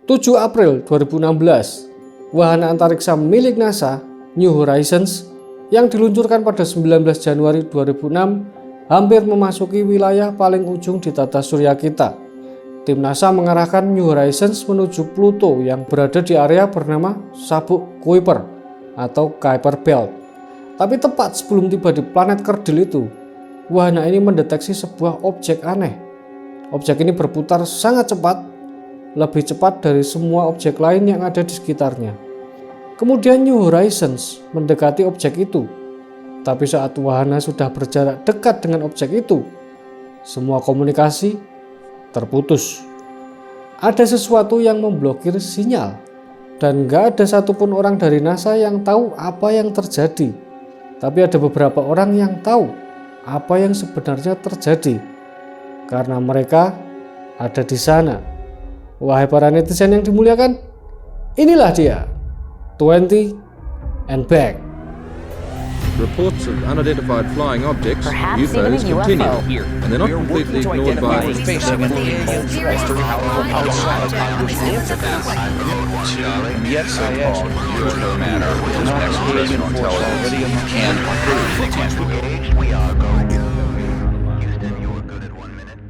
7 April 2016, wahana antariksa milik NASA, New Horizons, yang diluncurkan pada 19 Januari 2006 hampir memasuki wilayah paling ujung di tata surya kita. Tim NASA mengarahkan New Horizons menuju Pluto yang berada di area bernama Sabuk Kuiper atau Kuiper Belt. Tapi tepat sebelum tiba di planet kerdil itu, wahana ini mendeteksi sebuah objek aneh. Objek ini berputar sangat cepat, lebih cepat dari semua objek lain yang ada di sekitarnya. Kemudian New Horizons mendekati objek itu. Tapi saat wahana sudah berjarak dekat dengan objek itu, semua komunikasi terputus. Ada sesuatu yang memblokir sinyal, dan gak ada satupun orang dari NASA yang tahu apa yang terjadi. Tapi ada beberapa orang yang tahu apa yang sebenarnya terjadi, karena mereka ada di sana. Wahai para netizen yang dimuliakan, inilah dia, 20 and back. Reports of unidentified flying objects, Perhaps even a UFOs, continue, UFO. and they're not completely ignored by Yet so-called UFO matter is extraterrestrial already and approved. We are going to Houston, you were good at 1 minute.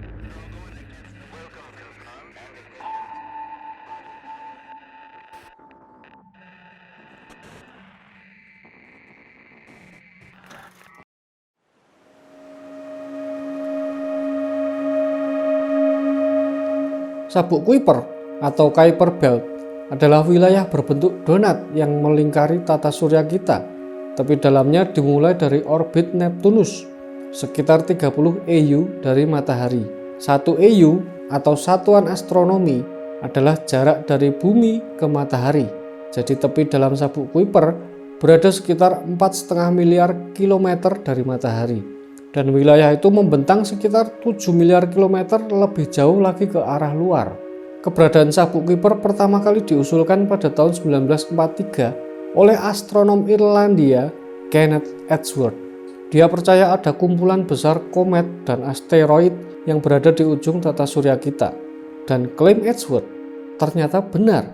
Sabuk Kuiper atau Kuiper Belt adalah wilayah berbentuk donat yang melingkari tata surya kita, tapi dalamnya dimulai dari orbit Neptunus, sekitar 30 EU dari matahari. 1 EU atau satuan astronomi adalah jarak dari bumi ke matahari. Jadi tepi dalam Sabuk Kuiper berada sekitar 4,5 miliar kilometer dari matahari. Dan wilayah itu membentang sekitar 7 miliar kilometer lebih jauh lagi ke arah luar. Keberadaan Sabuk Kuiper pertama kali diusulkan pada tahun 1943 oleh astronom Irlandia Kenneth Edgeworth. Dia percaya ada kumpulan besar komet dan asteroid yang berada di ujung tata surya kita. Dan klaim Edgeworth ternyata benar.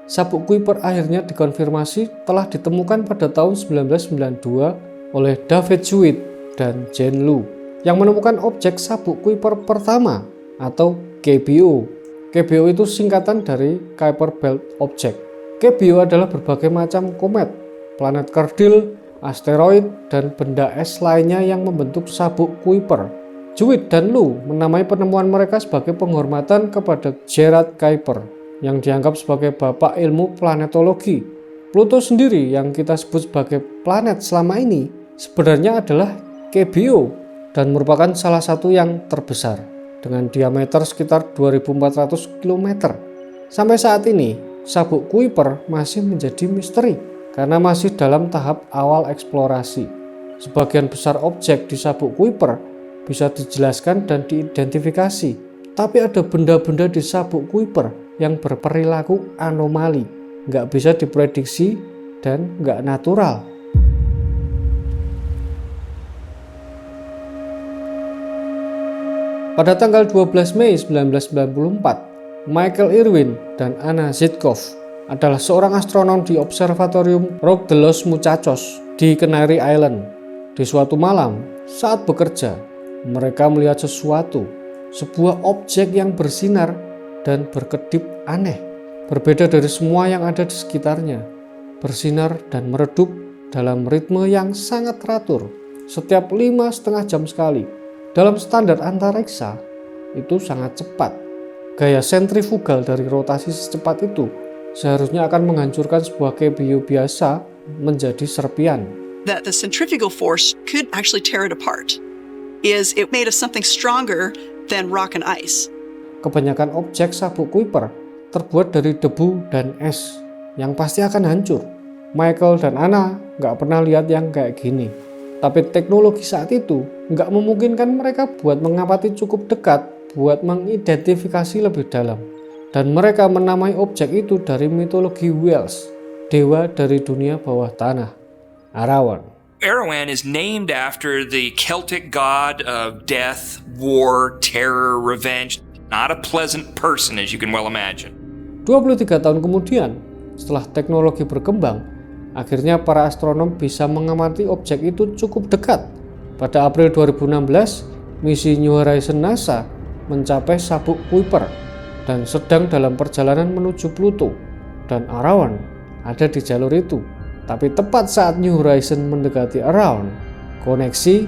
Sabuk Kuiper akhirnya dikonfirmasi telah ditemukan pada tahun 1992 oleh David Sweet dan Jane Lu yang menemukan objek Sabuk Kuiper pertama atau KBO. KBO itu singkatan dari Kuiper Belt Object. KBO adalah berbagai macam komet, planet kerdil, asteroid, dan benda es lainnya yang membentuk Sabuk Kuiper. Sweet dan Lu menamai penemuan mereka sebagai penghormatan kepada Gerard Kuiper yang dianggap sebagai bapak ilmu planetologi. Pluto sendiri yang kita sebut sebagai planet selama ini sebenarnya adalah KBO dan merupakan salah satu yang terbesar dengan diameter sekitar 2400 km. Sampai saat ini, Sabuk Kuiper masih menjadi misteri karena masih dalam tahap awal eksplorasi. Sebagian besar objek di Sabuk Kuiper bisa dijelaskan dan diidentifikasi, tapi ada benda-benda di Sabuk Kuiper yang berperilaku anomali, nggak bisa diprediksi dan nggak natural. Pada tanggal 12 Mei 1994, Michael Irwin dan Anna Zitkov adalah seorang astronom di Observatorium Roque de los Muchachos di Canary Island. Di suatu malam, saat bekerja, mereka melihat sesuatu, sebuah objek yang bersinar dan berkedip aneh, berbeda dari semua yang ada di sekitarnya, bersinar dan meredup dalam ritme yang sangat teratur, setiap 5,5 jam sekali. Dalam standar antariksa, itu sangat cepat. Gaya sentrifugal dari rotasi secepat itu seharusnya akan menghancurkan sebuah KBO biasa menjadi serpian. That the centrifugal force could actually tear it apart is it made of something stronger than rock and ice. Kebanyakan objek Sabuk Kuiper terbuat dari debu dan es yang pasti akan hancur. Michael dan Anna nggak pernah lihat yang kayak gini. Tapi teknologi saat itu nggak memungkinkan mereka buat mengamati cukup dekat buat mengidentifikasi lebih dalam. Dan mereka menamai objek itu dari mitologi Wales, dewa dari dunia bawah tanah, Arawan. Arawan is named after the Celtic god of death, war, terror, revenge. Not a pleasant person, as you can well imagine. 23 tahun kemudian, setelah teknologi berkembang, akhirnya para astronom bisa mengamati objek itu cukup dekat. Pada April 2016, misi New Horizons NASA mencapai sabuk Kuiper dan sedang dalam perjalanan menuju Pluto, dan Orion ada di jalur itu. Tapi tepat saat New Horizons mendekati Orion, koneksi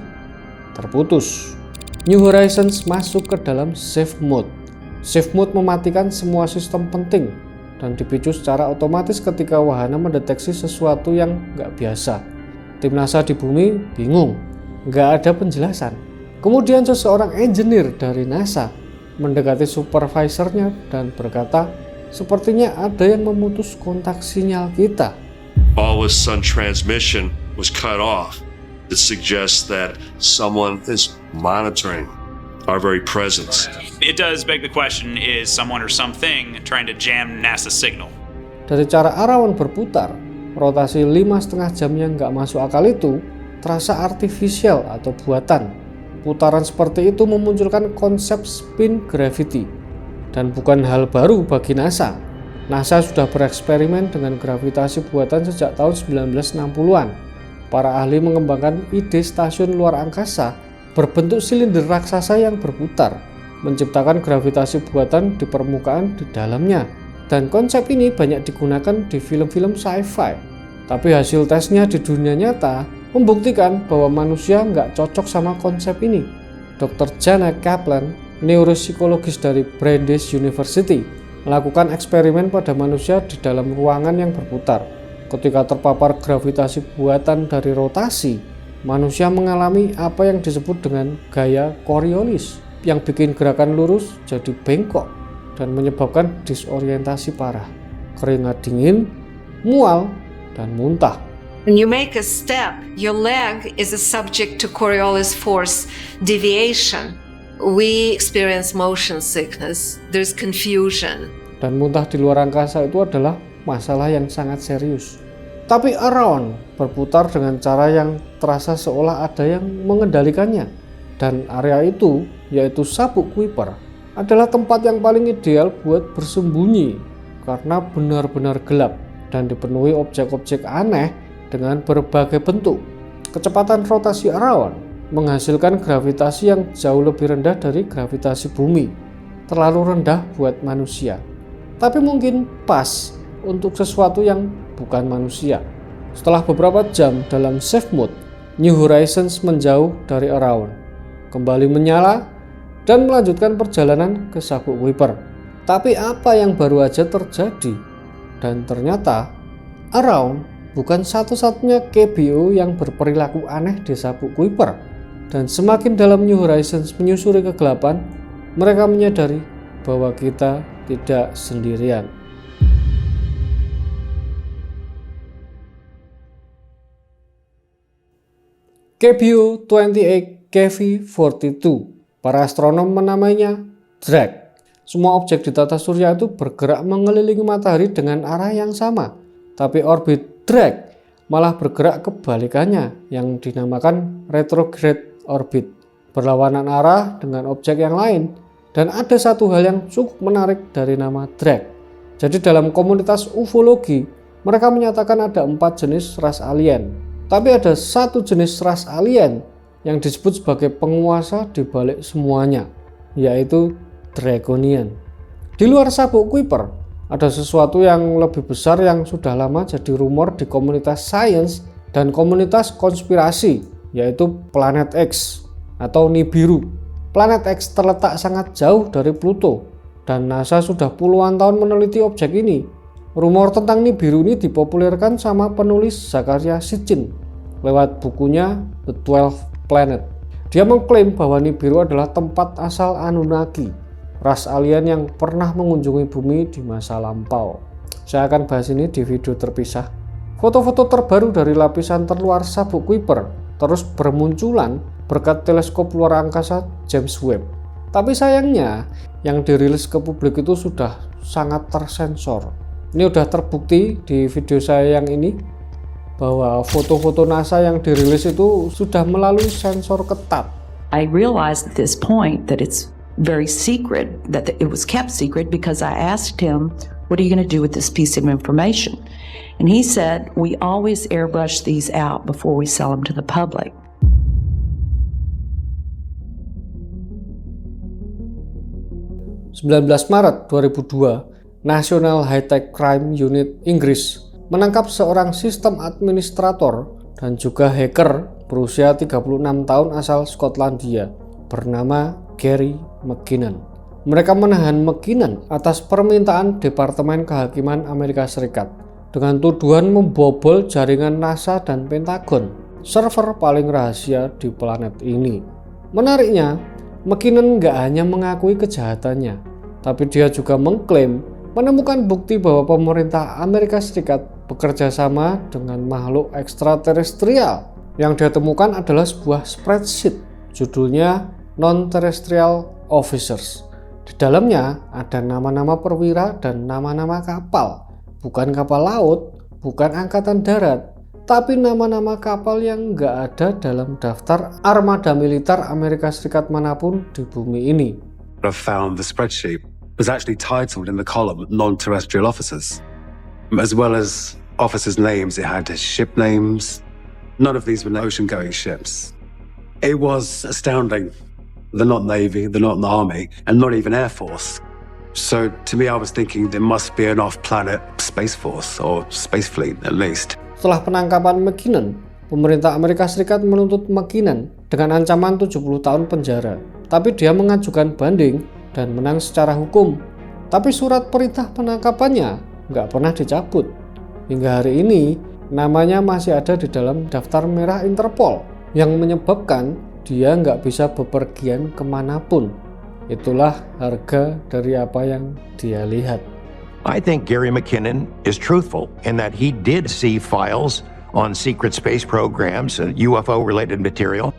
terputus. New Horizons masuk ke dalam safe mode. Safe mode mematikan semua sistem penting dan dipicu secara otomatis ketika wahana mendeteksi sesuatu yang nggak biasa. Tim NASA di bumi bingung, nggak ada penjelasan. Kemudian seseorang engineer dari NASA mendekati supervisornya dan berkata, sepertinya ada yang memutus kontak sinyal kita. All of a sudden transmission was cut off. It suggests that someone is monitoring our very presence. It does beg the question, is someone or something trying to jam NASA's signal? Dari cara Orion berputar, rotasi 5,5 jam yang nggak masuk akal itu terasa artifisial atau buatan. Putaran seperti itu memunculkan konsep spin gravity dan bukan hal baru bagi NASA. NASA sudah bereksperimen dengan gravitasi buatan sejak tahun 1960-an. Para ahli mengembangkan ide stasiun luar angkasa berbentuk silinder raksasa yang berputar, menciptakan gravitasi buatan di permukaan di dalamnya. Dan konsep ini banyak digunakan di film-film sci-fi. Tapi hasil tesnya di dunia nyata membuktikan bahwa manusia nggak cocok sama konsep ini. Dr. Janet Kaplan, neuropsikologis dari Brandeis University, melakukan eksperimen pada manusia di dalam ruangan yang berputar. Ketika terpapar gravitasi buatan dari rotasi, manusia mengalami apa yang disebut dengan gaya Coriolis, yang bikin gerakan lurus jadi bengkok dan menyebabkan disorientasi parah, keringat dingin, mual, dan muntah. When you make a step, your leg is subject to Coriolis force deviation. We experience motion sickness, there's confusion. Dan muntah di luar angkasa itu adalah masalah yang sangat serius. Tapi Orion berputar dengan cara yang terasa seolah ada yang mengendalikannya. Dan area itu, yaitu sabuk Kuiper, adalah tempat yang paling ideal buat bersembunyi karena benar-benar gelap dan dipenuhi objek-objek aneh dengan berbagai bentuk. Kecepatan rotasi Orion menghasilkan gravitasi yang jauh lebih rendah dari gravitasi bumi, terlalu rendah buat manusia, tapi mungkin pas untuk sesuatu yang bukan manusia. Setelah beberapa jam dalam safe mode, New Horizons menjauh dari Orion, kembali menyala dan melanjutkan perjalanan ke sabuk Kuiper. Tapi apa yang baru aja terjadi? Dan ternyata Orion bukan satu-satunya KBO yang berperilaku aneh di sabuk Kuiper. Dan semakin dalam New Horizons menyusuri kegelapan, mereka menyadari bahwa kita tidak sendirian. KBO 28 KV42, para astronom menamainya drag. Semua objek di tata surya itu bergerak mengelilingi matahari dengan arah yang sama, tapi orbit drag malah bergerak kebalikannya yang dinamakan retrograde orbit, berlawanan arah dengan objek yang lain. Dan ada satu hal yang cukup menarik dari nama drag. Jadi dalam komunitas ufologi, mereka menyatakan ada 4 jenis ras alien. Tapi ada satu jenis ras alien yang disebut sebagai penguasa di balik semuanya, yaitu Draconian. Di luar sabuk Kuiper, ada sesuatu yang lebih besar yang sudah lama jadi rumor di komunitas sains dan komunitas konspirasi, yaitu planet X atau Nibiru. Planet X terletak sangat jauh dari Pluto dan NASA sudah puluhan tahun meneliti objek ini. Rumor tentang Nibiru ini dipopulerkan sama penulis Zecharia Sitchin lewat bukunya The 12 Planet. Dia mengklaim bahwa Nibiru adalah tempat asal Anunnaki, ras alien yang pernah mengunjungi bumi di masa lampau. Saya akan bahas ini di video terpisah. Foto-foto terbaru dari lapisan terluar sabuk Kuiper terus bermunculan berkat teleskop luar angkasa James Webb. Tapi sayangnya, yang dirilis ke publik itu sudah sangat tersensor. Ini sudah terbukti di video saya yang ini, bahwa foto-foto NASA yang dirilis itu sudah melalui sensor ketat. I realized at this point that it's very secret, that it was kept secret, because I asked him What are you going to do with this piece of information? And he said, we always airbrush these out before we sell them to the public. Maret 2002, National High Tech Crime Unit Inggris menangkap seorang sistem administrator dan juga hacker berusia 36 tahun asal Skotlandia bernama Gary McKinnon. Mereka menahan McKinnon atas permintaan Departemen Kehakiman Amerika Serikat dengan tuduhan membobol jaringan NASA dan Pentagon, server paling rahasia di planet ini. Menariknya, McKinnon nggak hanya mengakui kejahatannya, tapi dia juga mengklaim menemukan bukti bahwa pemerintah Amerika Serikat bekerja sama dengan makhluk ekstraterestrial. Yang dia temukan adalah sebuah spreadsheet, judulnya Non-Terrestrial Officers. Di dalamnya ada nama-nama perwira dan nama-nama kapal, bukan kapal laut, bukan angkatan darat, tapi nama-nama kapal yang nggak ada dalam daftar armada militer Amerika Serikat manapun di bumi ini. I found the spreadsheet was actually titled in the column non-terrestrial officers. As well as officers' names, it had ship names. None of these were ocean-going ships. It was astounding. They're not Navy, they're not the Army, and not even Air Force. So to me, I was thinking there must be an off-planet Space Force, or Space Fleet at least. Setelah penangkapan McKinnon, pemerintah Amerika Serikat menuntut McKinnon dengan ancaman 70 tahun penjara. Tapi dia mengajukan banding dan menang secara hukum. Tapi surat perintah penangkapannya nggak pernah dicabut. Hingga hari ini, namanya masih ada di dalam daftar merah Interpol yang menyebabkan dia nggak bisa bepergian kemanapun. Itulah harga dari apa yang dia lihat. I think Gary McKinnon is truthful in that he did see files on secret space programs and UFO-related material.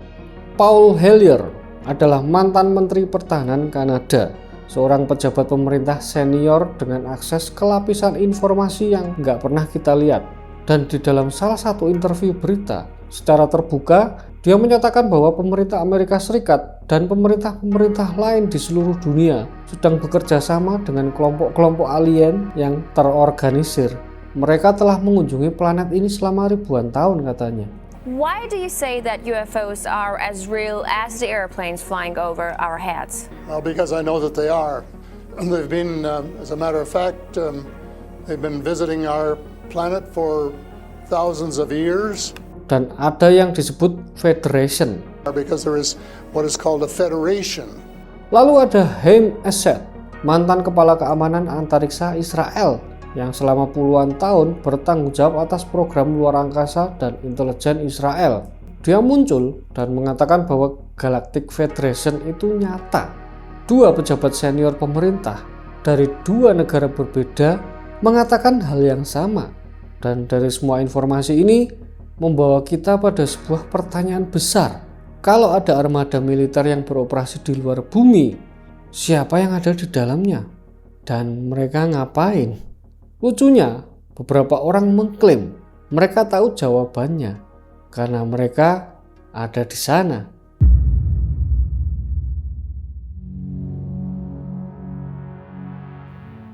Paul Hellyer adalah mantan Menteri Pertahanan Kanada, seorang pejabat pemerintah senior dengan akses ke lapisan informasi yang nggak pernah kita lihat. Dan di dalam salah satu interview berita, secara terbuka, dia menyatakan bahwa pemerintah Amerika Serikat dan pemerintah-pemerintah lain di seluruh dunia sedang bekerja sama dengan kelompok-kelompok alien yang terorganisir. Mereka telah mengunjungi planet ini selama ribuan tahun katanya. Why do you say that UFOs are as real as the airplanes flying over our heads? Well, because I know that they are. They've been, as a matter of fact, they've been visiting our planet for thousands of years. Dan ada yang disebut Federation. Because there is what is called a federation. Lalu ada Haim Esed, mantan kepala keamanan antariksa Israel yang selama puluhan tahun bertanggung jawab atas program luar angkasa dan intelijen Israel. Dia muncul dan mengatakan bahwa Galactic Federation itu nyata. Dua pejabat senior pemerintah dari dua negara berbeda mengatakan hal yang sama. Dan dari semua informasi ini membawa kita pada sebuah pertanyaan besar. Kalau ada armada militer yang beroperasi di luar bumi, siapa yang ada di dalamnya? Dan mereka ngapain? Lucunya, beberapa orang mengklaim mereka tahu jawabannya karena mereka ada di sana.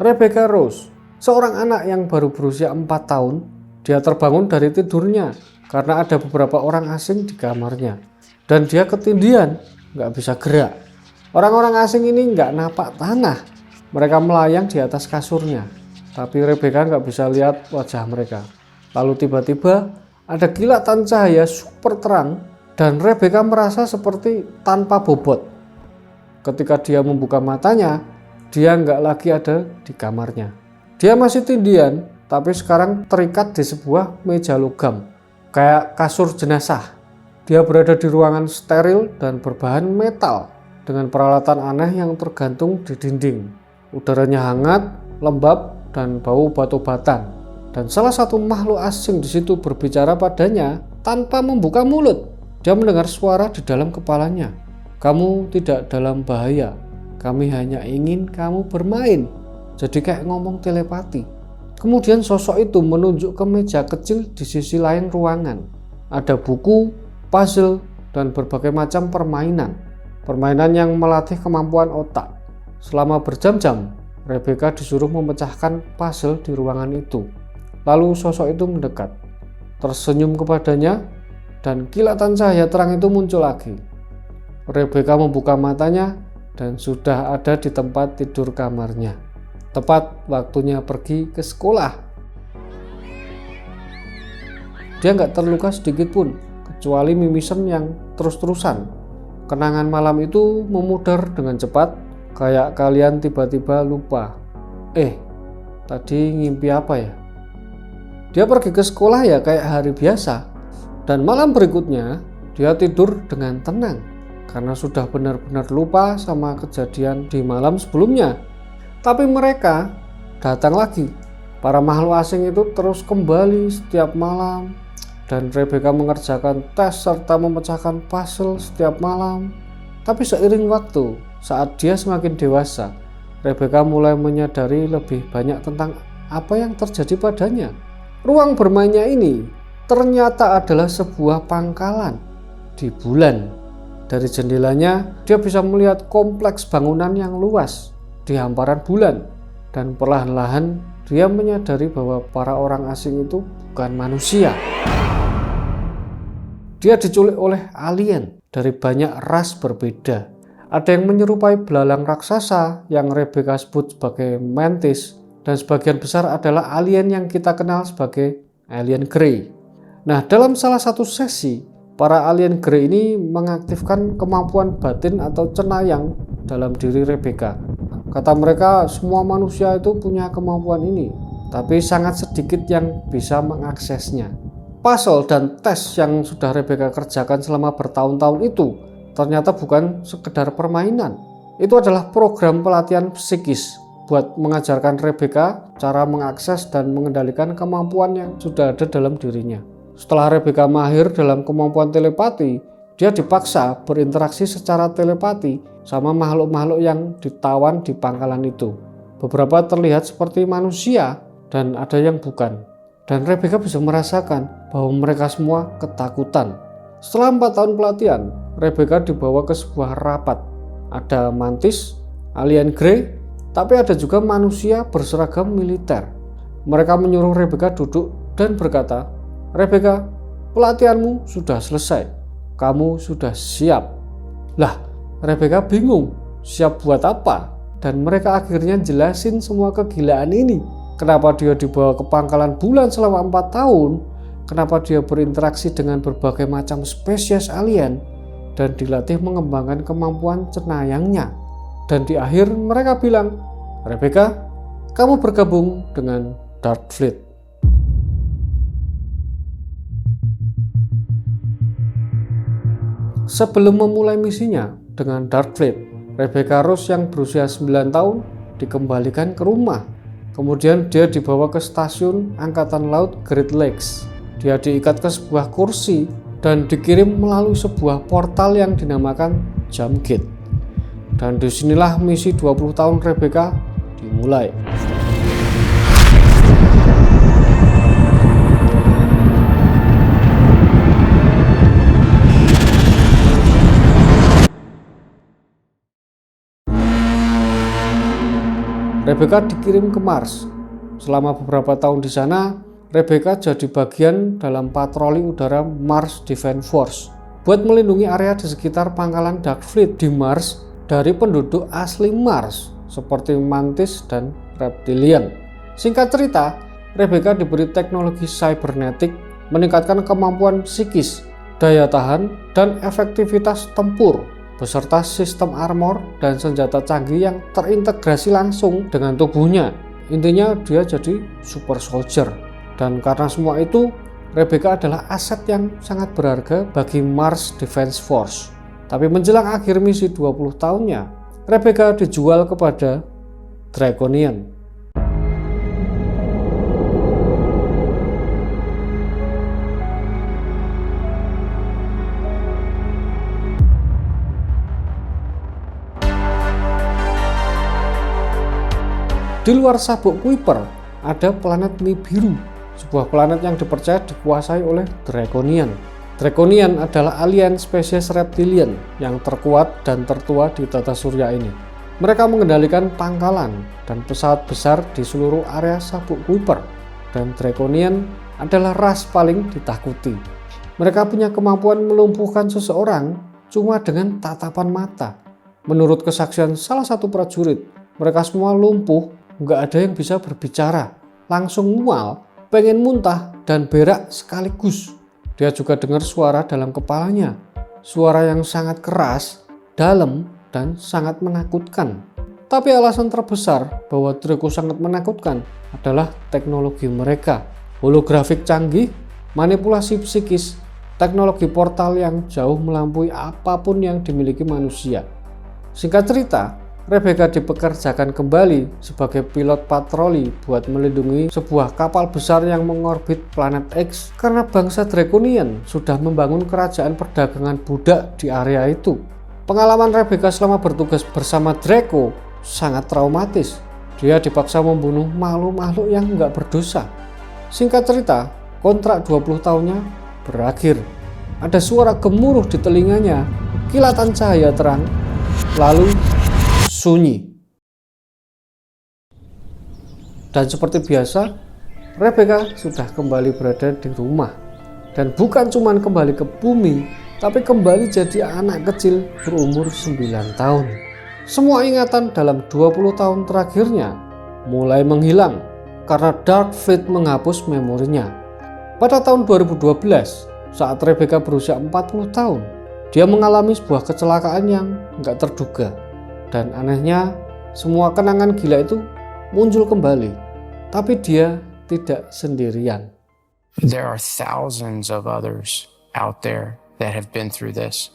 Rebecca Rose, seorang anak yang baru berusia 4 tahun, dia terbangun dari tidurnya karena ada beberapa orang asing di kamarnya. Dan dia ketindihan, nggak bisa gerak. Orang-orang asing ini nggak napak tanah. Mereka melayang di atas kasurnya. Tapi Rebecca nggak bisa lihat wajah mereka. Lalu tiba-tiba ada kilatan cahaya super terang dan Rebecca merasa seperti tanpa bobot. Ketika dia membuka matanya, dia nggak lagi ada di kamarnya. Dia masih tindihan, tapi sekarang terikat di sebuah meja logam, kayak kasur jenazah. Dia berada di ruangan steril dan berbahan metal dengan peralatan aneh yang tergantung di dinding. Udaranya hangat, lembab, dan bau batu-batan. Dan salah satu makhluk asing di situ berbicara padanya tanpa membuka mulut. Dia mendengar suara di dalam kepalanya. Kamu tidak dalam bahaya. Kami hanya ingin kamu bermain. Jadi kayak ngomong telepati. Kemudian sosok itu menunjuk ke meja kecil di sisi lain ruangan. Ada buku, puzzle, dan berbagai macam permainan. Permainan yang melatih kemampuan otak. Selama berjam-jam, Rebecca disuruh memecahkan puzzle di ruangan itu. Lalu sosok itu mendekat, tersenyum kepadanya, dan kilatan cahaya terang itu muncul lagi. Rebecca membuka matanya dan sudah ada di tempat tidur kamarnya. Tepat waktunya pergi ke sekolah. Dia nggak terluka sedikit pun, kecuali mimisan yang terus-terusan. Kenangan malam itu memudar dengan cepat, kayak kalian tiba-tiba lupa. Tadi ngimpi apa ya? Dia pergi ke sekolah ya kayak hari biasa. Dan malam berikutnya, dia tidur dengan tenang, karena sudah benar-benar lupa sama kejadian di malam sebelumnya. Tapi mereka datang lagi. Para makhluk asing itu terus kembali setiap malam. Dan Rebecca mengerjakan tes serta memecahkan puzzle setiap malam. Tapi seiring waktu, saat dia semakin dewasa, Rebecca mulai menyadari lebih banyak tentang apa yang terjadi padanya. Ruang bermainnya ini ternyata adalah sebuah pangkalan di bulan. Dari jendelanya, dia bisa melihat kompleks bangunan yang luas di hamparan bulan. Dan perlahan-lahan dia menyadari bahwa para orang asing itu bukan manusia. Dia diculik oleh alien dari banyak ras berbeda. Ada yang menyerupai belalang raksasa yang Rebecca sebut sebagai mantis, dan sebagian besar adalah alien yang kita kenal sebagai alien Grey. Nah, dalam salah satu sesi, para alien Grey ini mengaktifkan kemampuan batin atau cenayang dalam diri Rebecca. Kata mereka, semua manusia itu punya kemampuan ini, tapi sangat sedikit yang bisa mengaksesnya. Puzzle dan tes yang sudah Rebecca kerjakan selama bertahun-tahun itu ternyata bukan sekedar permainan. Itu adalah program pelatihan psikis buat mengajarkan Rebecca cara mengakses dan mengendalikan kemampuan yang sudah ada dalam dirinya. Setelah Rebecca mahir dalam kemampuan telepati, dia dipaksa berinteraksi secara telepati sama makhluk-makhluk yang ditawan di pangkalan itu. Beberapa terlihat seperti manusia dan ada yang bukan. Dan Rebecca bisa merasakan bahwa mereka semua ketakutan. Setelah 4 tahun pelatihan, Rebecca dibawa ke sebuah rapat. Ada mantis, alien Grey, tapi ada juga manusia berseragam militer. Mereka menyuruh Rebecca duduk dan berkata, "Rebecca, pelatihanmu sudah selesai. Kamu sudah siap." Lah, Rebecca bingung, siap buat apa? Dan mereka akhirnya jelasin semua kegilaan ini. Kenapa dia dibawa ke pangkalan bulan selama 4 tahun, kenapa dia berinteraksi dengan berbagai macam spesies alien, dan dilatih mengembangkan kemampuan cenayangnya. Dan di akhir mereka bilang, "Rebecca, kamu bergabung dengan Dark Fleet." Sebelum memulai misinya dengan Dark Fleet, Rebecca Rose yang berusia 9 tahun dikembalikan ke rumah. Kemudian dia dibawa ke stasiun Angkatan Laut Great Lakes. Dia diikat ke sebuah kursi dan dikirim melalui sebuah portal yang dinamakan Jump Gate. Dan disinilah misi 20 tahun Rebecca dimulai. Rebecca dikirim ke Mars. Selama beberapa tahun di sana, Rebecca jadi bagian dalam patroli udara Mars Defense Force buat melindungi area di sekitar pangkalan Dark Fleet di Mars dari penduduk asli Mars seperti mantis dan reptilian. Singkat cerita, Rebecca diberi teknologi cybernetik meningkatkan kemampuan psikis, daya tahan, dan efektivitas tempur, beserta sistem armor dan senjata canggih yang terintegrasi langsung dengan tubuhnya. Intinya dia jadi super soldier. Dan karena semua itu, Rebecca adalah aset yang sangat berharga bagi Mars Defense Force. Tapi menjelang akhir misi 20 tahunnya, Rebecca dijual kepada Draconian. Di luar sabuk Kuiper ada planet Nibiru, sebuah planet yang dipercaya dikuasai oleh Draconian. Draconian adalah alien spesies reptilian yang terkuat dan tertua di tata surya ini. Mereka mengendalikan pangkalan dan pesawat besar di seluruh area sabuk Kuiper, dan Draconian adalah ras paling ditakuti. Mereka punya kemampuan melumpuhkan seseorang cuma dengan tatapan mata. Menurut kesaksian salah satu prajurit, mereka semua lumpuh, nggak ada yang bisa berbicara, langsung mual, pengen muntah, dan berak sekaligus. Dia juga dengar suara dalam kepalanya, suara yang sangat keras, dalam, dan sangat menakutkan. Tapi alasan terbesar bahwa Draco sangat menakutkan adalah teknologi mereka. Holografik canggih, manipulasi psikis, teknologi portal yang jauh melampaui apapun yang dimiliki manusia. Singkat cerita, Rebecca dipekerjakan kembali sebagai pilot patroli buat melindungi sebuah kapal besar yang mengorbit planet X karena bangsa Draconian sudah membangun kerajaan perdagangan budak di area itu. Pengalaman Rebecca selama bertugas bersama Draco sangat traumatis. Dia dipaksa membunuh makhluk-makhluk yang nggak berdosa. Singkat cerita, kontrak 20 tahunnya berakhir. Ada suara gemuruh di telinganya, kilatan cahaya terang, lalu sunyi. Dan seperti biasa, Rebecca sudah kembali berada di rumah. Dan bukan cuma kembali ke bumi, tapi kembali jadi anak kecil berumur 9 tahun. Semua ingatan dalam 20 tahun terakhirnya mulai menghilang karena Dark Fleet menghapus memorinya. Pada tahun 2012, saat Rebecca berusia 40 tahun, dia mengalami sebuah kecelakaan yang nggak terduga. Dan anehnya, semua kenangan gila itu muncul kembali. Tapi dia tidak sendirian. There are thousands of others out there that have been through this,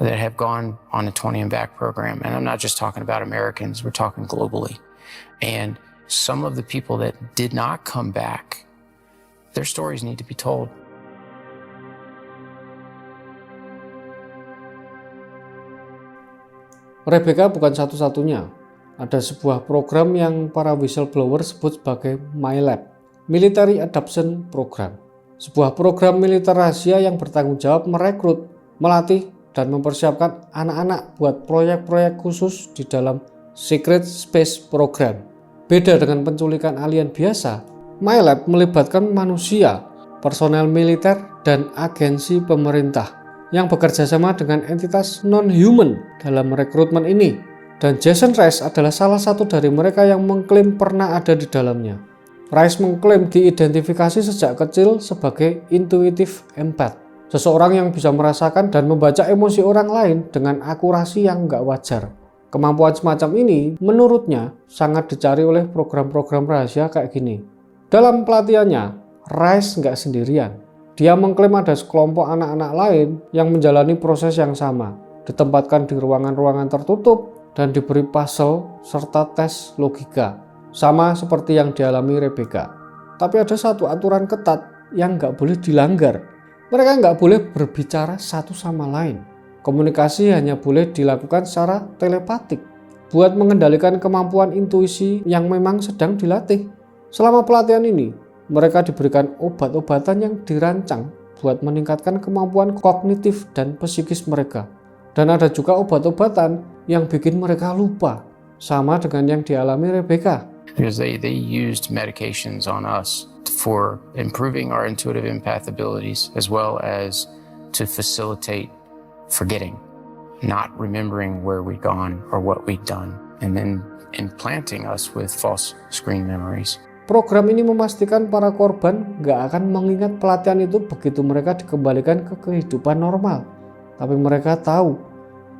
that have gone on a 20 and back program. And I'm not just talking about Americans, we're talking globally. And some of the people that did not come back, their stories need to be told. Rebecca bukan satu-satunya. Ada sebuah program yang para whistleblower sebut sebagai MILAB, Military Adoption Program. Sebuah program militer rahasia yang bertanggung jawab merekrut, melatih, dan mempersiapkan anak-anak buat proyek-proyek khusus di dalam Secret Space Program. Beda dengan penculikan alien biasa, MILAB melibatkan manusia, personel militer, dan agensi pemerintah yang bekerja sama dengan entitas non-human dalam rekrutmen ini. Dan Jason Rice adalah salah satu dari mereka yang mengklaim pernah ada di dalamnya. Rice mengklaim diidentifikasi sejak kecil sebagai intuitive empath, seseorang yang bisa merasakan dan membaca emosi orang lain dengan akurasi yang nggak wajar. Kemampuan semacam ini menurutnya sangat dicari oleh program-program rahasia kayak gini. Dalam pelatihannya, Rice nggak sendirian. Dia mengklaim ada sekelompok anak-anak lain yang menjalani proses yang sama, ditempatkan di ruangan-ruangan tertutup dan diberi puzzle serta tes logika. Sama seperti yang dialami Rebecca. Tapi ada satu aturan ketat yang nggak boleh dilanggar. Mereka nggak boleh berbicara satu sama lain. Komunikasi hanya boleh dilakukan secara telepatik buat mengendalikan kemampuan intuisi yang memang sedang dilatih. Selama pelatihan ini, mereka diberikan obat-obatan yang dirancang buat meningkatkan kemampuan kognitif dan psikis mereka. Dan ada juga obat-obatan yang bikin mereka lupa, sama dengan yang dialami Rebecca. Because they used medications on us for improving our intuitive empath abilities, as well as to facilitate forgetting, not remembering where we'd gone or what we'd done, and then implanting us with false screen memories. Program ini memastikan para korban nggak akan mengingat pelatihan itu begitu mereka dikembalikan ke kehidupan normal. Tapi mereka tahu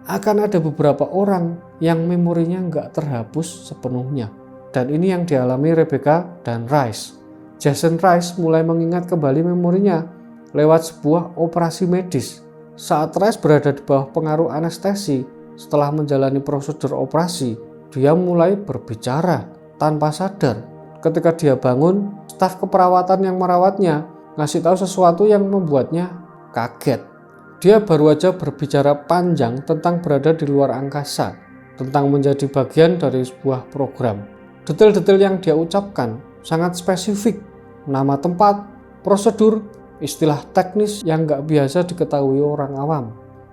akan ada beberapa orang yang memorinya nggak terhapus sepenuhnya. Dan ini yang dialami Rebecca dan Rice. Jason Rice mulai mengingat kembali memorinya lewat sebuah operasi medis. Saat Rice berada di bawah pengaruh anestesi, setelah menjalani prosedur operasi, dia mulai berbicara tanpa sadar. Ketika dia bangun, staf keperawatan yang merawatnya ngasih tahu sesuatu yang membuatnya kaget. Dia baru aja berbicara panjang tentang berada di luar angkasa, tentang menjadi bagian dari sebuah program. Detail-detail yang dia ucapkan sangat spesifik, nama tempat, prosedur, istilah teknis yang nggak biasa diketahui orang awam.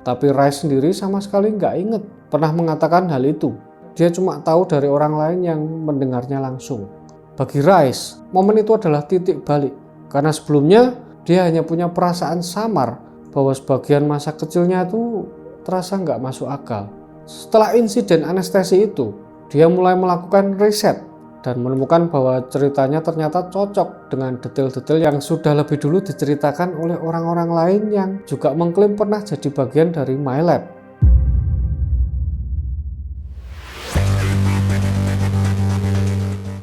Tapi Rice sendiri sama sekali nggak inget pernah mengatakan hal itu. dia cuma tahu dari orang lain yang mendengarnya langsung. Bagi Rice, momen itu adalah titik balik, karena sebelumnya dia hanya punya perasaan samar bahwa sebagian masa kecilnya itu terasa nggak masuk akal. Setelah insiden anestesi itu, dia mulai melakukan riset dan menemukan bahwa ceritanya ternyata cocok dengan detail-detail yang sudah lebih dulu diceritakan oleh orang-orang lain yang juga mengklaim pernah jadi bagian dari MyLab.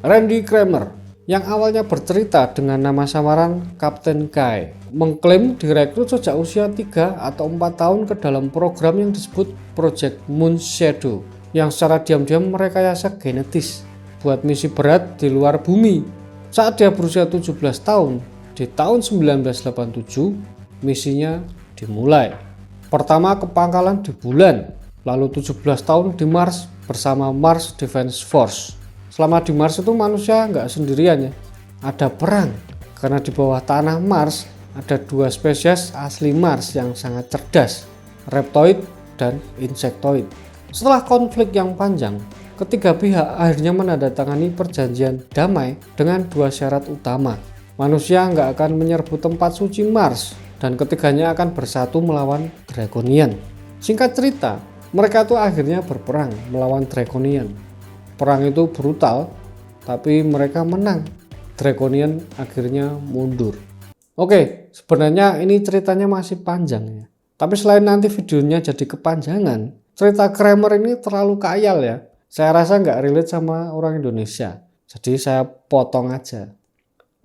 Randy Kramer yang awalnya bercerita dengan nama samaran Kapten Kai mengklaim direkrut sejak usia 3 atau 4 tahun ke dalam program yang disebut Project Moon Shadow yang secara diam-diam merekayasa genetis buat misi berat di luar bumi. Saat dia berusia 17 tahun, di tahun 1987 misinya dimulai. Pertama ke pangkalan di bulan, lalu 17 tahun di Mars bersama Mars Defense Force. Selama di Mars itu manusia nggak sendirian ya, ada perang karena di bawah tanah Mars ada 2 spesies asli Mars yang sangat cerdas, reptoid dan insektoid. Setelah konflik yang panjang, ketiga pihak akhirnya menandatangani perjanjian damai dengan 2 syarat utama. Manusia nggak akan menyerbu tempat suci Mars dan ketiganya akan bersatu melawan Draconian. Singkat cerita, mereka tuh akhirnya berperang melawan Draconian. Perang itu brutal, tapi mereka menang. Draconian akhirnya mundur. Oke, sebenarnya ini ceritanya masih panjang ya. Tapi selain nanti videonya jadi kepanjangan, cerita Kramer ini terlalu khayal ya. Saya rasa nggak relate sama orang Indonesia. Jadi saya potong aja.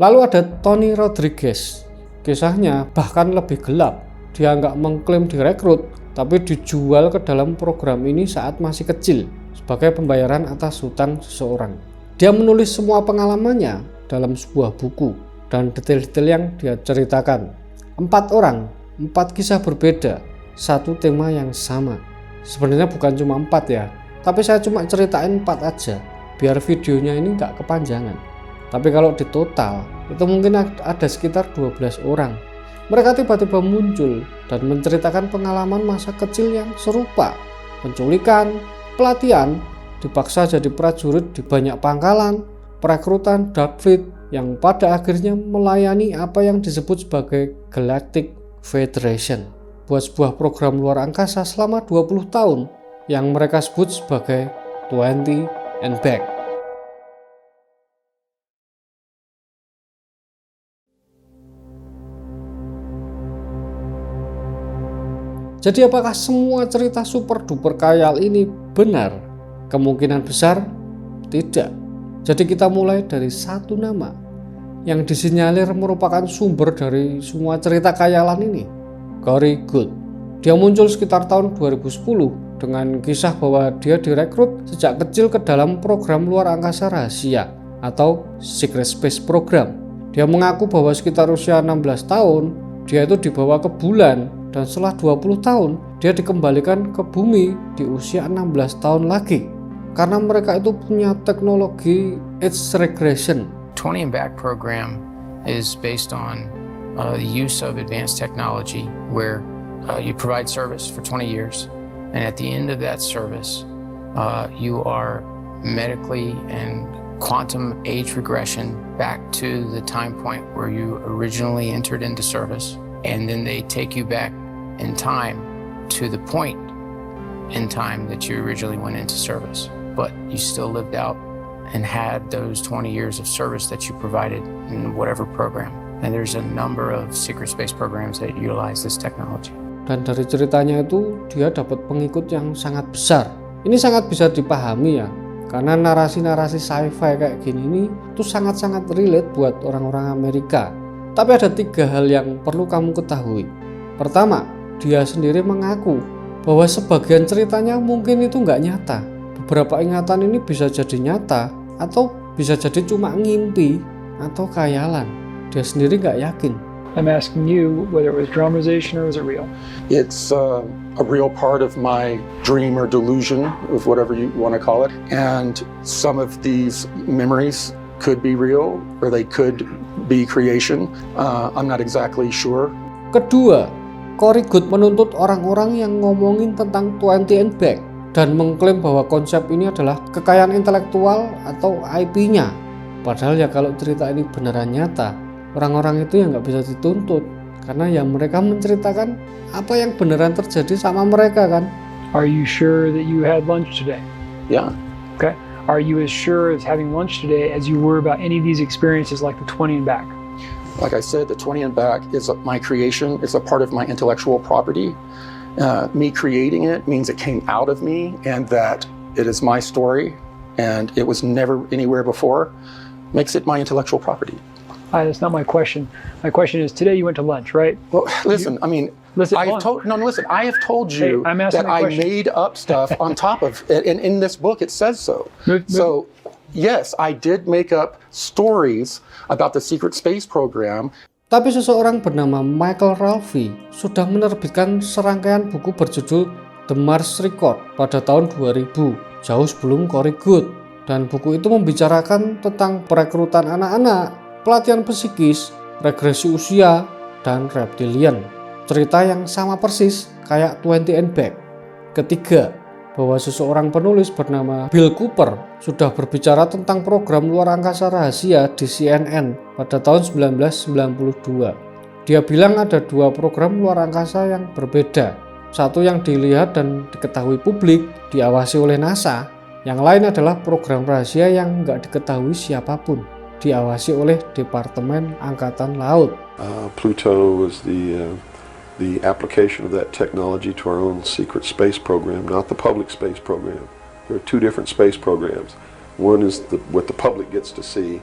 Lalu ada Tony Rodriguez. Kisahnya bahkan lebih gelap. Dia nggak mengklaim direkrut, tapi dijual ke dalam program ini saat masih kecil sebagai pembayaran atas hutang seseorang. Dia menulis semua pengalamannya dalam sebuah buku dan detail-detail yang dia ceritakan. 4 orang, 4 kisah berbeda, satu tema yang sama. Sebenarnya bukan cuma 4 ya, tapi saya cuma ceritain 4 aja biar videonya ini nggak kepanjangan. Tapi kalau di total itu mungkin ada sekitar 12 orang. Mereka tiba-tiba muncul dan menceritakan pengalaman masa kecil yang serupa, penculikan, pelatihan, dipaksa jadi prajurit di banyak pangkalan, perekrutan Dark Fleet yang pada akhirnya melayani apa yang disebut sebagai Galactic Federation buat sebuah program luar angkasa selama 20 tahun yang mereka sebut sebagai 20 and Back. Jadi apakah semua cerita super duper khayal ini benar? Kemungkinan besar tidak. Jadi kita mulai dari satu nama yang disinyalir merupakan sumber dari semua cerita khayalan ini, Corey Goode. Dia muncul sekitar tahun 2010 dengan kisah bahwa dia direkrut sejak kecil ke dalam program luar angkasa rahasia atau Secret Space Program. Dia mengaku bahwa sekitar usia 16 tahun dia itu dibawa ke bulan dan setelah 20 tahun dia dikembalikan ke bumi di usia 16 tahun lagi karena mereka itu punya teknologi age regression. 20 and Back program is based on the use of advanced technology where you provide service for 20 years and at the end of that service you are medically and quantum age regression back to the time point where you originally entered into service, and then they take you back in time to the point in time that you originally went into service, but you still lived out and had those 20 years of service that you provided in whatever program. And there's a number of secret space programs that utilize this technology. Dan dari ceritanya itu dia dapat pengikut yang sangat besar. Ini sangat bisa dipahami ya, karena narasi-narasi sci-fi kayak gini ini tuh sangat-sangat relate buat orang-orang Amerika. Tapi ada 3 hal yang perlu kamu ketahui. Pertama, dia sendiri mengaku bahwa sebagian ceritanya mungkin itu nggak nyata. Beberapa ingatan ini bisa jadi nyata atau bisa jadi cuma ngimpi atau khayalan. Dia sendiri nggak yakin. I'm asking you whether it was dramatization or was it real? It's a real part of my dream or delusion, of whatever you want to call it. And some of these memories could be real or they could be creation. I'm not exactly sure. Kedua, Corey Goode menuntut orang-orang yang ngomongin tentang 20 and Back dan mengklaim bahwa konsep ini adalah kekayaan intelektual atau IP-nya. Padahal ya kalau cerita ini beneran nyata, orang-orang itu ya nggak bisa dituntut, karena ya mereka menceritakan apa yang beneran terjadi sama mereka kan. Are you sure that you had lunch today? Yeah. Okay. Are you as sure as having lunch today as you were about any of these experiences like the 20 and back? Like I said, the 20 and back is my creation. It's a part of my intellectual property. Me creating it means it came out of me and that it is my story and it was never anywhere before. Makes it my intellectual property. That's not my question. My question is, today you went to lunch, right? Well, listen, Listen, I have told you Hey, I'm asking that a I question. made up stuff on top of it, and in this book it says so. So, yes, I did make up stories about the secret space program. Tapi seseorang bernama Michael Ralphie sudah menerbitkan serangkaian buku berjudul The Mars Record pada tahun 2000, jauh sebelum Corey Goode. Dan buku itu membicarakan tentang perekrutan anak-anak, pelatihan psikis, regresi usia, dan reptilian. Cerita yang sama persis kayak 20 and Back. Ketiga, bahwa seseorang penulis bernama Bill Cooper sudah berbicara tentang program luar angkasa rahasia di CNN pada tahun 1992. Dia bilang ada dua program luar angkasa yang berbeda. Satu yang dilihat dan diketahui publik, diawasi oleh NASA. Yang lain adalah program rahasia yang nggak diketahui siapapun, diawasi oleh Departemen Angkatan Laut. Pluto was the application of that technology to our own secret space program, not the public space program. There are two different space programs. One is what the public gets to see,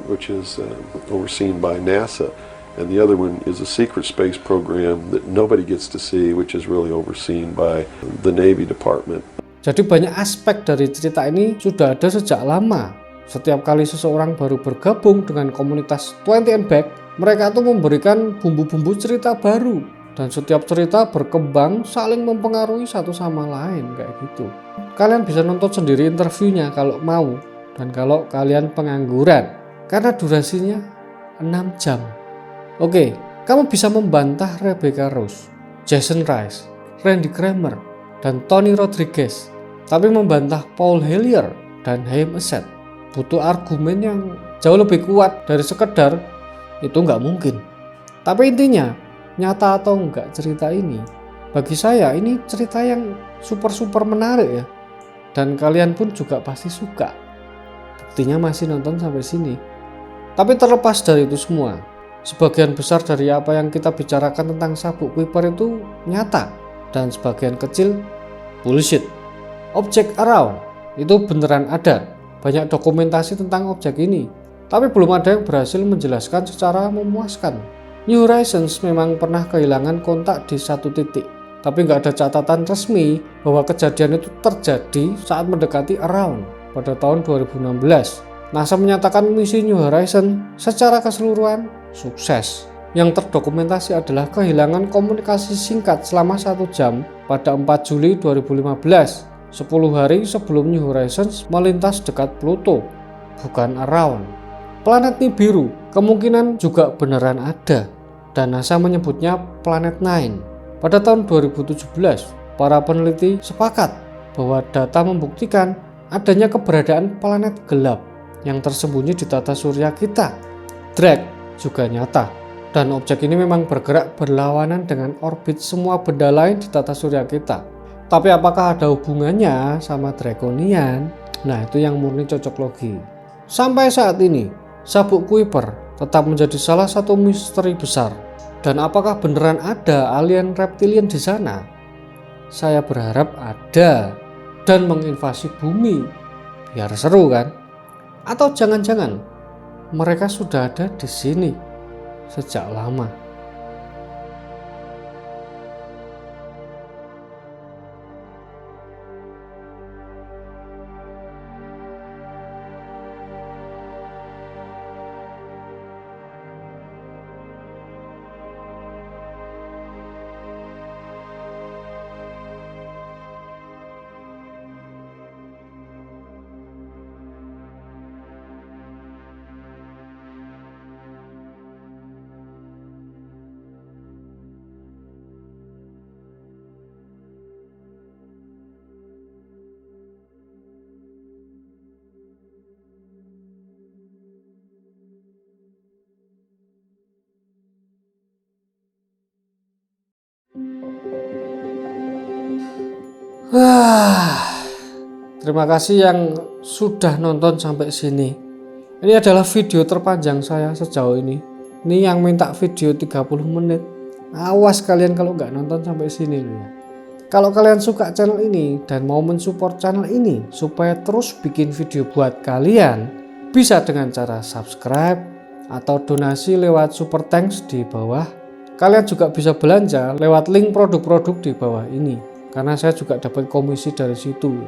which is overseen by NASA, and the other one is a secret space program that nobody gets to see, which is really overseen by the Navy Department. Jadi banyak aspek dari cerita ini sudah ada sejak lama. Setiap kali seseorang baru bergabung dengan komunitas 20 and Back, mereka tuh memberikan bumbu-bumbu cerita baru. Dan setiap cerita berkembang saling mempengaruhi satu sama lain kayak gitu. Kalian bisa nonton sendiri interviewnya kalau mau. Dan kalau kalian pengangguran. Karena durasinya 6 jam. Oke, kamu bisa membantah Rebecca Rose, Jason Rice, Randy Kramer, dan Tony Rodriguez. Tapi membantah Paul Hellyer dan Haim Esset butuh argumen yang jauh lebih kuat dari sekedar itu nggak mungkin. Tapi intinya, nyata atau enggak cerita ini, bagi saya ini cerita yang super menarik ya. Dan kalian pun juga pasti suka. Buktinya masih nonton sampai sini. Tapi terlepas dari itu semua, sebagian besar dari apa yang kita bicarakan tentang sabuk Kuiper itu nyata. Dan sebagian kecil bullshit. Objek around itu beneran ada. Banyak dokumentasi tentang objek ini, tapi belum ada yang berhasil menjelaskan secara memuaskan. New Horizons memang pernah kehilangan kontak di satu titik, tapi nggak ada catatan resmi bahwa kejadian itu terjadi saat mendekati Around pada tahun 2016. NASA menyatakan misi New Horizons secara keseluruhan sukses. Yang terdokumentasi adalah kehilangan komunikasi singkat selama 1 jam pada 4 Juli 2015. 10 hari sebelum New Horizons melintas dekat Pluto, bukan Around. Planet Nibiru kemungkinan juga beneran ada, dan NASA menyebutnya Planet Nine. Pada tahun 2017, para peneliti sepakat bahwa data membuktikan adanya keberadaan planet gelap yang tersembunyi di tata surya kita. Drake juga nyata, dan objek ini memang bergerak berlawanan dengan orbit semua benda lain di tata surya kita. Tapi apakah ada hubungannya sama Draconian? Nah, itu yang murni cocok logi. Sampai saat ini, sabuk Kuiper tetap menjadi salah satu misteri besar. Dan apakah beneran ada alien reptilian di sana? Saya berharap ada dan menginvasi bumi. Biar seru kan? Atau jangan-jangan mereka sudah ada di sini sejak lama. Terima kasih yang sudah nonton sampai sini. Ini adalah video terpanjang saya sejauh ini. Ini yang minta video 30 menit. Awas kalian kalau nggak nonton sampai sini loh ya. Kalau kalian suka channel ini dan mau mensupport channel ini supaya terus bikin video buat kalian, bisa dengan cara subscribe atau donasi lewat super thanks di bawah. Kalian juga bisa belanja lewat link produk-produk di bawah ini, karena saya juga dapat komisi dari situ.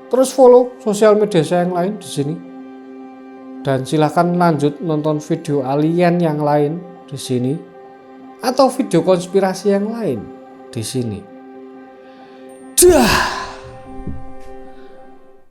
Terus follow sosial media saya yang lain di sini. Dan silahkan lanjut nonton video alien yang lain di sini atau video konspirasi yang lain di sini. Dah.